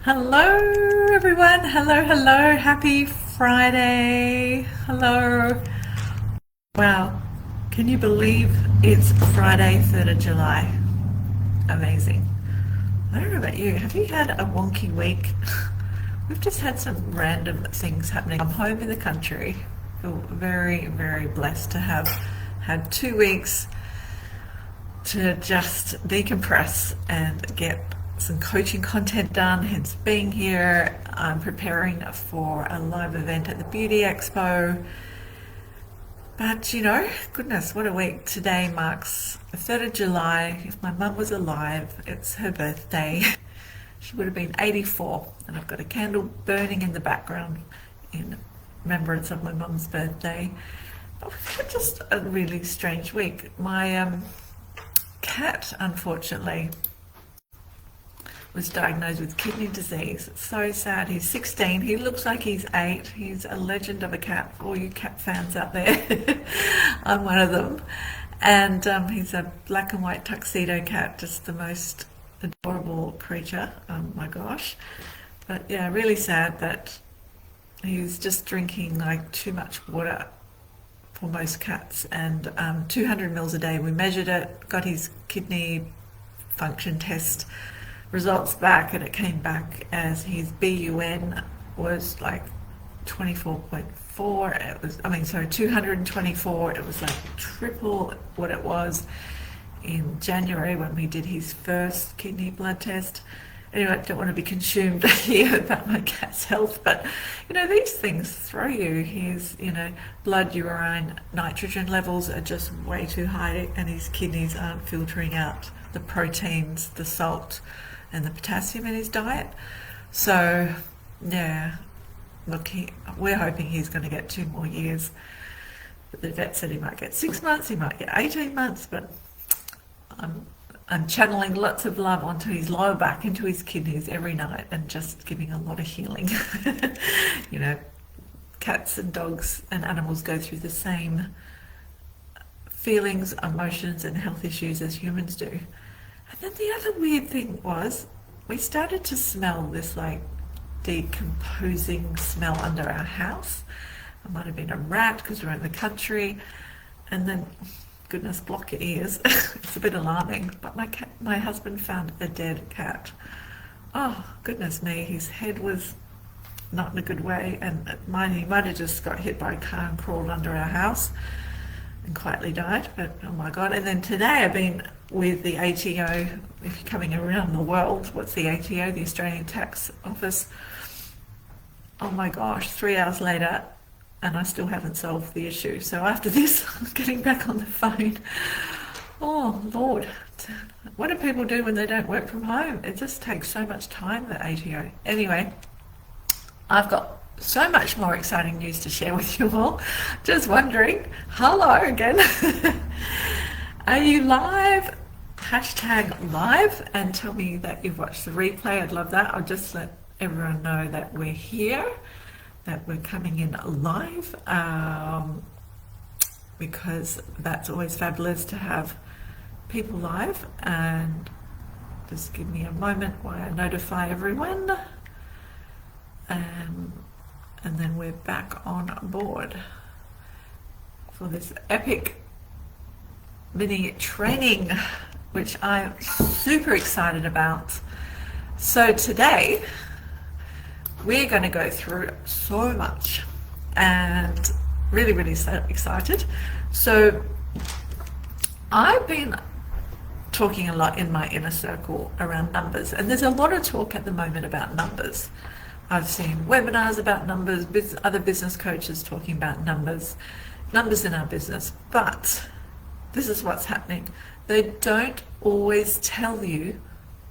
Hello, everyone. Hello. Happy Friday. Hello. Wow. Can you believe it's Friday, 3rd of July? Amazing. I don't know about you. Have you had a wonky week? We've just had some random things happening. I'm home in the country. Feel very blessed to have had 2 weeks to just decompress and get some coaching content done, hence being here. I'm preparing for a live event at the Beauty Expo. But goodness, what a week. Today marks the 3rd of July. If my mum was alive, it's her birthday. She would have been 84, and I've got a candle burning in the background in remembrance of my mum's birthday. But we've had just a really strange week. My cat, unfortunately, was diagnosed with kidney disease. It's so sad. He's 16. He looks like he's 8. He's a legend of a cat. For all you cat fans out there, I'm one of them. And he's a black and white tuxedo cat, just the most adorable creature. Oh my gosh. But yeah, really sad that he's just drinking like too much water for most cats, and 200 mils a day. We measured it, got his kidney function test results back, and it came back as his BUN was like 24.4. It was, 224. It was like triple what it was in January when we did his first kidney blood test. Anyway, I don't want to be consumed here about my cat's health, but these things throw you. His blood urine nitrogen levels are just way too high, and his kidneys aren't filtering out the proteins, the salt, and the potassium in his diet. So yeah, look, we're hoping he's going to get 2 more years. But the vet said he might get 6 months, he might get 18 months, but I'm channeling lots of love onto his lower back, into his kidneys every night, and just giving a lot of healing. Cats and dogs and animals go through the same feelings, emotions, and health issues as humans do. And then the other weird thing was, we started to smell this like decomposing smell under our house. It might have been a rat because we're in the country. And then, goodness, block your ears. It's a bit alarming. But my husband found a dead cat. Oh, goodness me. His head was not in a good way. And he might have just got hit by a car and crawled under our house and quietly died. But oh my God. And then today I've been with the ATO. If you're coming around the world, what's the ATO? The Australian Tax Office. Oh my gosh, 3 hours later, and I still haven't solved the issue. So after this, I'm getting back on the phone. Oh Lord, what do people do when they don't work from home? It just takes so much time, the ATO. Anyway, I've got so much more exciting news to share with you all. Just wondering, hello again. Are you live? Hashtag live, and tell me that you've watched the replay. I'd love that. I'll just let everyone know that we're here, that we're coming in live, because that's always fabulous to have people live. And just give me a moment while I notify everyone, and then we're back on board for this epic mini training, which I'm super excited about. So today we're going to go through so much, and really so excited. So I've been talking a lot in my inner circle around numbers, and there's a lot of talk at the moment about numbers. I've seen webinars about numbers, other business coaches talking about numbers in our business, but this is what's happening. They don't always tell you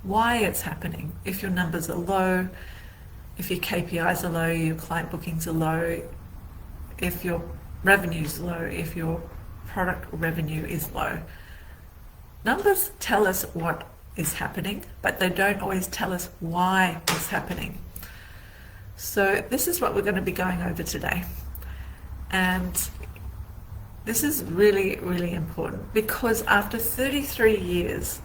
why it's happening. If your numbers are low, if your KPIs are low, your client bookings are low, if your revenue is low, if your product revenue is low. Numbers tell us what is happening, but they don't always tell us why it's happening. So this is what we're going to be going over today. And this is really important, because after 33 years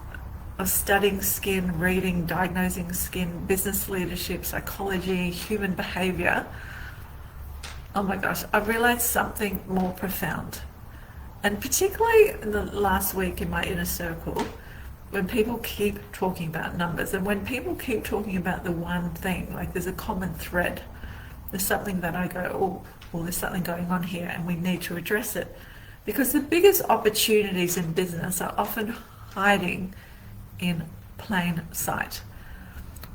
of studying skin, reading, diagnosing skin, business leadership, psychology, human behavior, oh my gosh, I realized something more profound. And particularly in the last week in my inner circle, when people keep talking about numbers and when people keep talking about the one thing, like there's a common thread, there's something that I go, oh, well, there's something going on here and we need to address it. Because the biggest opportunities in business are often hiding in plain sight.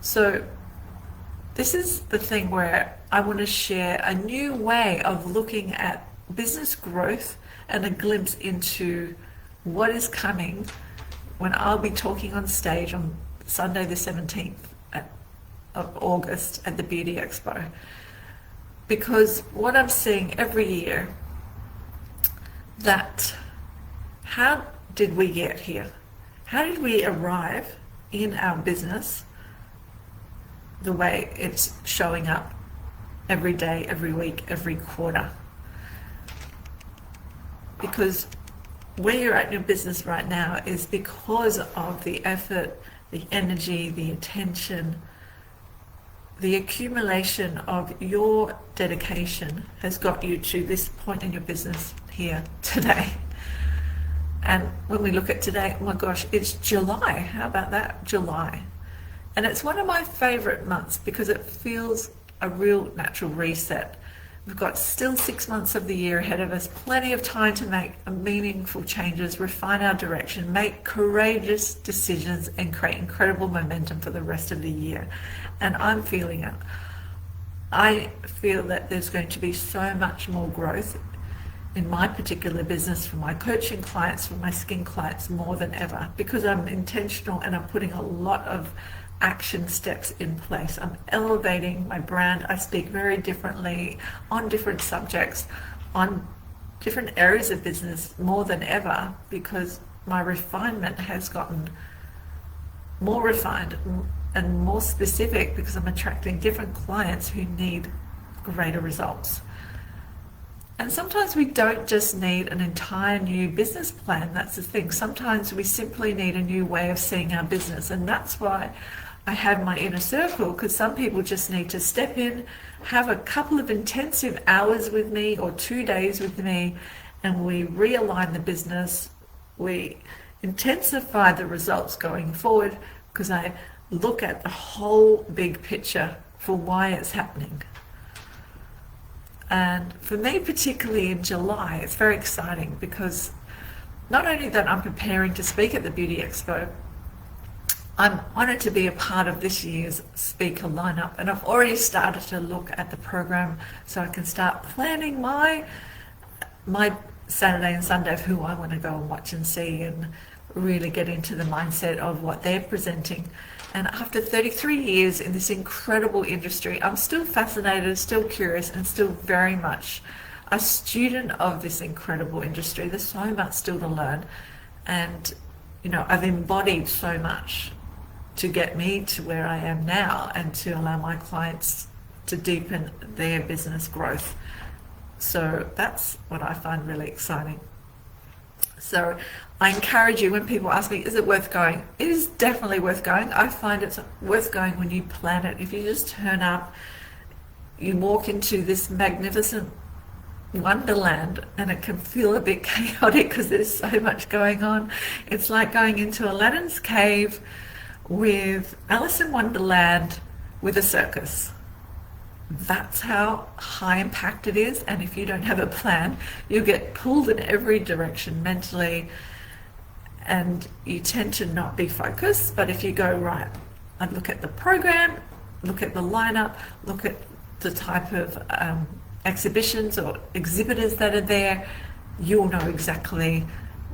So this is the thing where I want to share a new way of looking at business growth and a glimpse into what is coming when I'll be talking on stage on Sunday the 17th of August at the Beauty Expo. Because what I'm seeing every year, that how did we get here? How did we arrive in our business the way it's showing up every day, every week, every quarter? Because where you're at in your business right now is because of the effort, the energy, the attention, the accumulation of your dedication has got you to this point in your business here today. And when we look at today, oh my gosh, it's July. How about that? July. And it's one of my favorite months because it feels a real natural reset. We've got still 6 months of the year ahead of us, plenty of time to make meaningful changes, refine our direction, make courageous decisions, and create incredible momentum for the rest of the year. And I'm feeling it. I feel that there's going to be so much more growth in my particular business for my coaching clients, for my skin clients, more than ever, because I'm intentional and I'm putting a lot of action steps in place. I'm elevating my brand. I speak very differently on different subjects, on different areas of business more than ever, because my refinement has gotten more refined and more specific, because I'm attracting different clients who need greater results. And sometimes we don't just need an entire new business plan. That's the thing. Sometimes we simply need a new way of seeing our business. And that's why I have my inner circle, because some people just need to step in, have a couple of intensive hours with me or 2 days with me, and we realign the business. We intensify the results going forward, because I look at the whole big picture for why it's happening. And for me, particularly in July, it's very exciting because not only that I'm preparing to speak at the Beauty Expo, I'm honoured to be a part of this year's speaker lineup, and I've already started to look at the program so I can start planning my Saturday and Sunday of who I want to go and watch and see, and really get into the mindset of what they're presenting. And after 33 years in this incredible industry, I'm still fascinated, still curious, and still very much a student of this incredible industry. There's so much still to learn. And, you know, I've embodied so much to get me to where I am now and to allow my clients to deepen their business growth. So that's what I find really exciting. So I encourage you, when people ask me, is it worth going? It is definitely worth going. I find it's worth going when you plan it. If you just turn up, you walk into this magnificent wonderland, and it can feel a bit chaotic because there's so much going on. It's like going into Aladdin's cave with Alice in Wonderland with a circus. That's how high impact it is. And if you don't have a plan, you get pulled in every direction mentally, and you tend to not be focused. But if you go, right, I look at the program, look at the lineup, look at the type of exhibitions or exhibitors that are there, you'll know exactly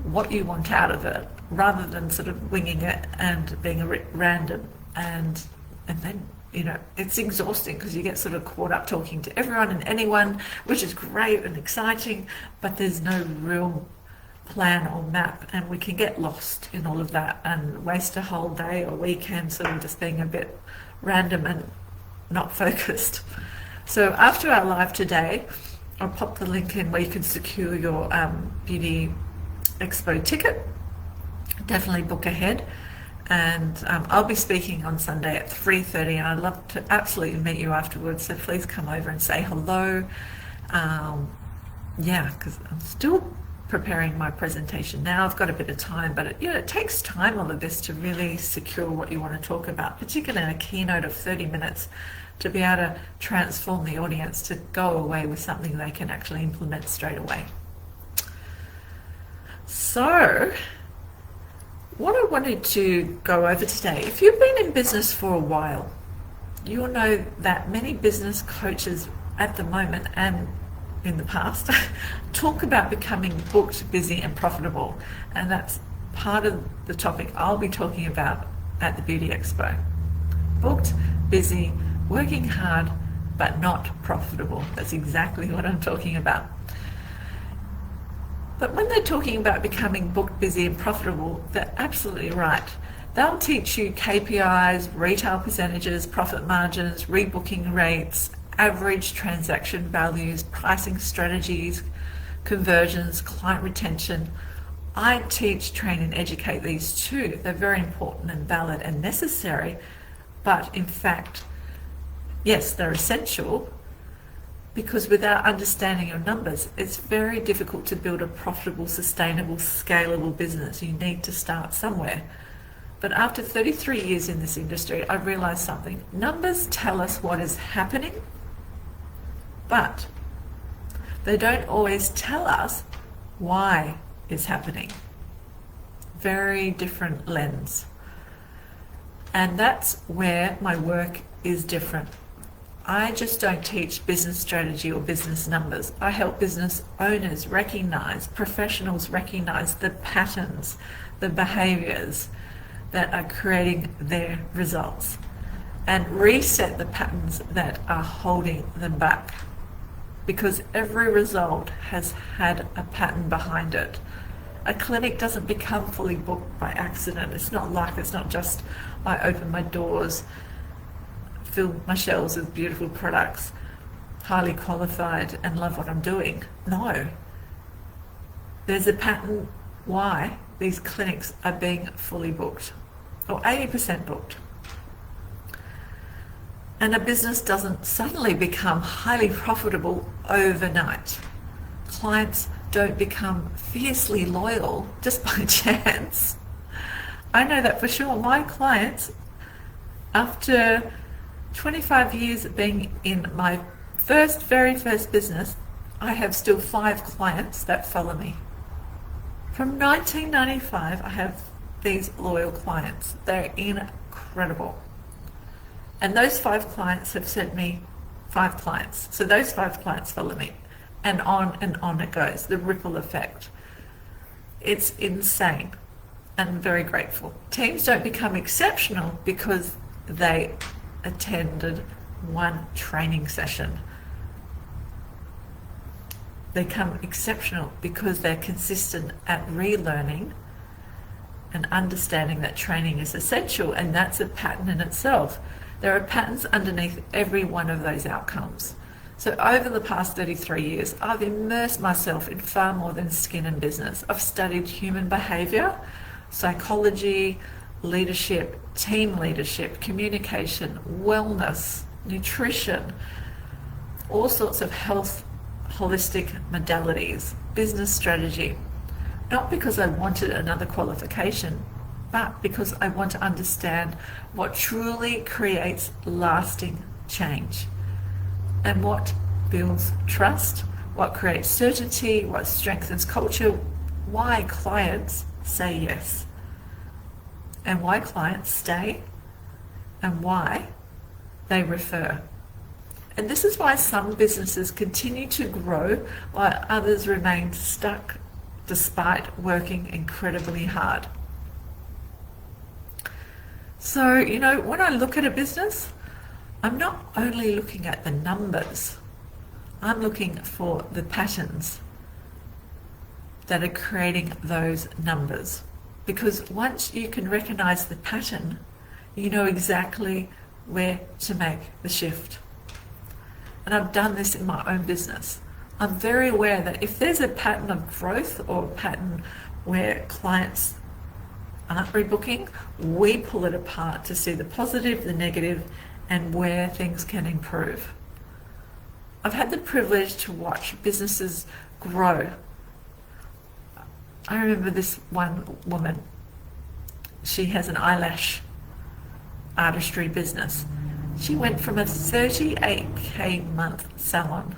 what you want out of it, rather than sort of winging it and being a bit random. And then, you know, it's exhausting because you get sort of caught up talking to everyone and anyone, which is great and exciting, but there's no real plan or map, and we can get lost in all of that and waste a whole day or weekend sort of just being a bit random and not focused. So after our live today, I'll pop the link in where you can secure your Beauty Expo ticket. Definitely book ahead. And I'll be speaking on Sunday at 3:30, and I'd love to absolutely meet you afterwards. So please come over and say hello. Yeah, because I'm still preparing my presentation now. I've got a bit of time, but it takes time, all of this, to really secure what you want to talk about, particularly in a keynote of 30 minutes, to be able to transform the audience to go away with something they can actually implement straight away. So, what I wanted to go over today, if you've been in business for a while, you'll know that many business coaches at the moment and in the past talk about becoming booked, busy and profitable, and that's part of the topic I'll be talking about at the Beauty Expo. Booked, busy, working hard but not profitable. That's exactly what I'm talking about. But when they're talking about becoming booked, busy and profitable, they're absolutely right. They'll teach you KPIs, retail percentages, profit margins, rebooking rates, average transaction values, pricing strategies, conversions, client retention. I teach, train and educate these too. They're very important and valid and necessary, but in fact, yes, they're essential, because without understanding your numbers, it's very difficult to build a profitable, sustainable, scalable business. You need to start somewhere. But after 33 years in this industry, I realized something. Numbers tell us what is happening, but they don't always tell us why it's happening. Very different lens. And that's where my work is different. I just don't teach business strategy or business numbers. I help business owners recognize, professionals recognize the patterns, the behaviors that are creating their results, and reset the patterns that are holding them back. Because every result has had a pattern behind it. A clinic doesn't become fully booked by accident. It's not just I open my doors, fill my shelves with beautiful products, highly qualified and love what I'm doing. No. There's a pattern why these clinics are being fully booked, or 80% booked. And a business doesn't suddenly become highly profitable overnight. Clients don't become fiercely loyal just by chance. I know that for sure. My clients, after 25 years of being in my very first business, I have still 5 clients that follow me. From 1995, I have these loyal clients. They're incredible. And those 5 clients have sent me 5 clients. So those 5 clients follow me. And on it goes. The ripple effect. It's insane. And I'm very grateful. Teams don't become exceptional because they attended one training session. They become exceptional because they're consistent at relearning and understanding that training is essential, and that's a pattern in itself. There are patterns underneath every one of those outcomes. So over the past 33 years, I've immersed myself in far more than skin and business. I've studied human behavior, psychology, leadership, team leadership, communication, wellness, nutrition, all sorts of health, holistic modalities, business strategy. Not because I wanted another qualification, but because I want to understand what truly creates lasting change and what builds trust, what creates certainty, what strengthens culture, why clients say yes, and why clients stay, and why they refer. And this is why some businesses continue to grow while others remain stuck despite working incredibly hard. So, when I look at a business, I'm not only looking at the numbers, I'm looking for the patterns that are creating those numbers. Because once you can recognize the pattern, you know exactly where to make the shift. And I've done this in my own business. I'm very aware that if there's a pattern of growth or a pattern where clients aren't rebooking, we pull it apart to see the positive, the negative, and where things can improve. I've had the privilege to watch businesses grow. I remember this one woman. She has an eyelash artistry business. She went from a 38k month salon,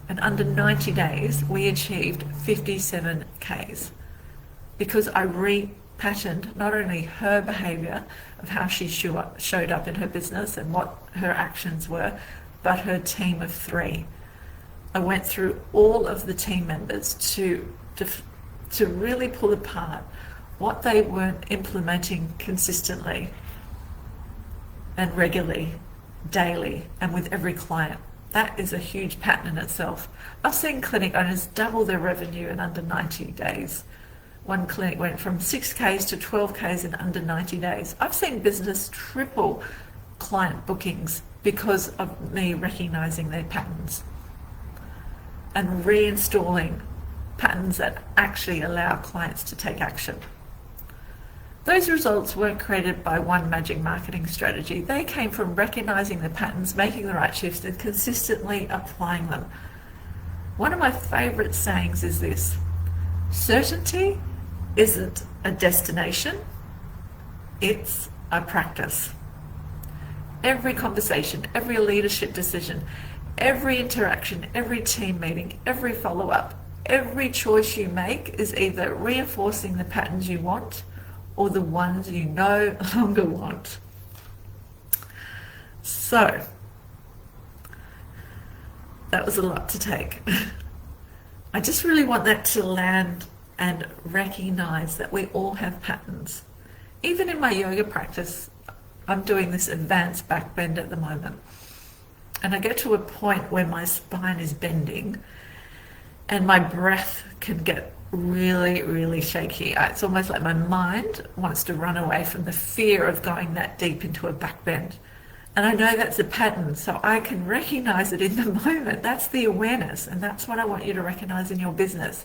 and under 90 days we achieved 57k's because I repatterned not only her behaviour of how she showed up in her business and what her actions were, but her team of 3. I went through all of the team members to really pull apart what they weren't implementing consistently and regularly, daily, and with every client. That is a huge pattern in itself. I've seen clinic owners double their revenue in under 90 days. One clinic went from 6Ks to 12Ks in under 90 days. I've seen business triple client bookings because of me recognizing their patterns and reinstalling patterns that actually allow clients to take action. Those results weren't created by one magic marketing strategy. They came from recognizing the patterns, making the right shifts, and consistently applying them. One of my favorite sayings is this: certainty isn't a destination, it's a practice. Every conversation, every leadership decision, every interaction, every team meeting, every follow-up, every choice you make is either reinforcing the patterns you want or the ones you no longer want. So, that was a lot to take. I just really want that to land and recognize that we all have patterns. Even in my yoga practice, I'm doing this advanced back bend at the moment. And I get to a point where my spine is bending and my breath can get really, really shaky. It's almost like my mind wants to run away from the fear of going that deep into a back bend. And I know that's a pattern, so I can recognize it in the moment. That's the awareness, and that's what I want you to recognize in your business.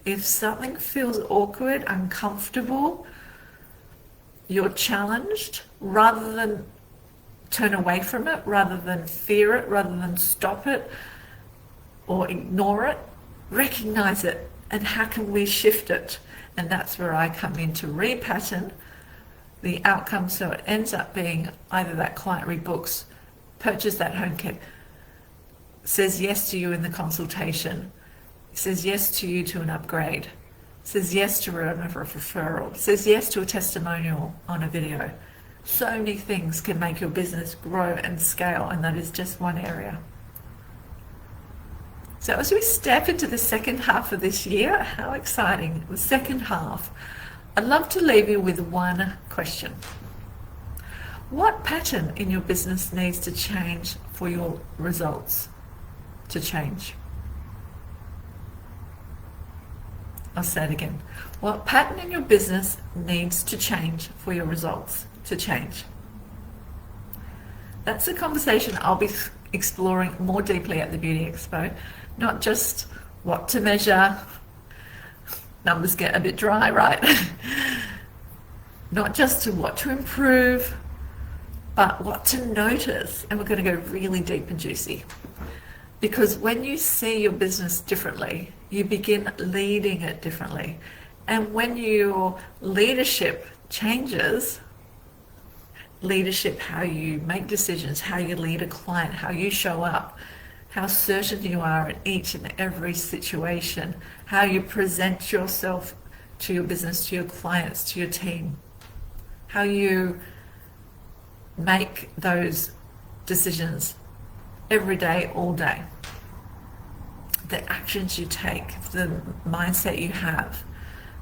If something feels awkward, uncomfortable, you're challenged, rather than turn away from it, rather than fear it, rather than stop it or ignore it, recognize it. And how can we shift it? And that's where I come in to repattern the outcome so it ends up being either that client rebooks, purchase that home kit, says yes to you in the consultation, says yes to you to an upgrade, says yes to a referral, says yes to a testimonial on a video. So many things can make your business grow and scale, and that is just one area. So as we step into the second half of this year, how exciting, the second half, I'd love to leave you with one question. What pattern in your business needs to change for your results to change? I'll say it again. What pattern in your business needs to change for your results to change? That's a conversation I'll be exploring more deeply at the Beauty Expo. Not just what to measure, numbers get a bit dry, right? Not just to what to improve, but what to notice. And we're going to go really deep and juicy. Because when you see your business differently, you begin leading it differently. And when your leadership changes, leadership, how you make decisions, how you lead a client, how you show up, how certain you are in each and every situation, how you present yourself to your business, to your clients, to your team, how you make those decisions every day, all day, the actions you take, the mindset you have.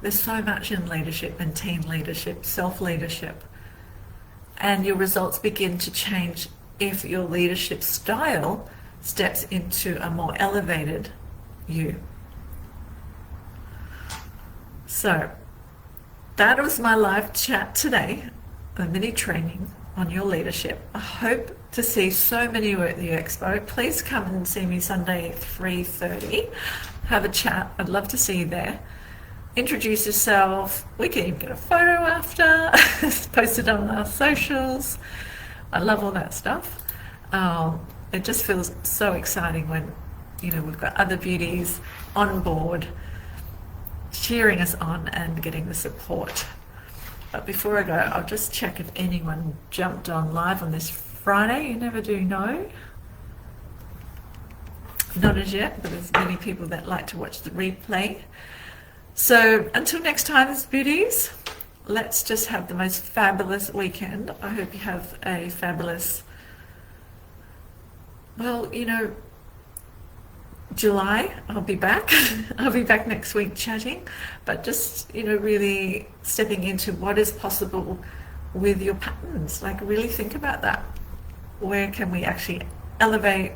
There's so much in leadership and team leadership, self-leadership, and your results begin to change if your leadership style steps into a more elevated you. So that was my live chat today, a mini training on your leadership. I hope to see so many of you at the expo. Please come and see me Sunday 3:30. Have a chat. I'd love to see you there. introduce yourself. We can even get a photo after, post it on our socials. I love all that stuff. It just feels so exciting when, we've got other beauties on board, cheering us on and getting the support. But before I go, I'll just check if anyone jumped on live on this Friday. You never do know. Not as yet, but there's many people that like to watch the replay. So until next time, beauties, let's just have the most fabulous weekend. I hope you have a fabulous, July. I'll be back. I'll be back next week chatting, but just, really stepping into what is possible with your patterns. Like, really think about that. Where can we actually elevate,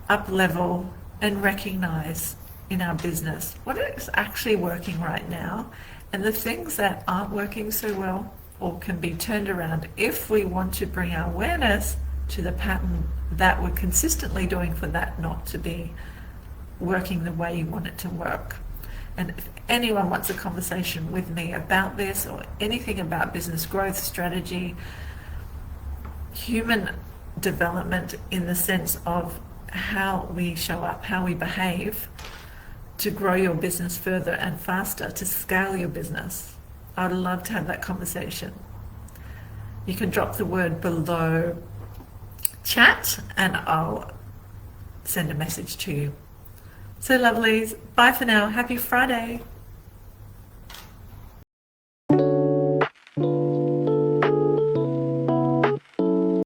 up level, and recognize in our business what is actually working right now, and the things that aren't working so well or can be turned around if we want to bring our awareness to the pattern that we're consistently doing for that not to be working the way you want it to work. And if anyone wants a conversation with me about this or anything about business growth strategy, human development in the sense of how we show up, how we behave to grow your business further and faster, to scale your business, I'd love to have that conversation. You can drop the word below chat and I'll send a message to you. So lovelies, bye for now. Happy Friday.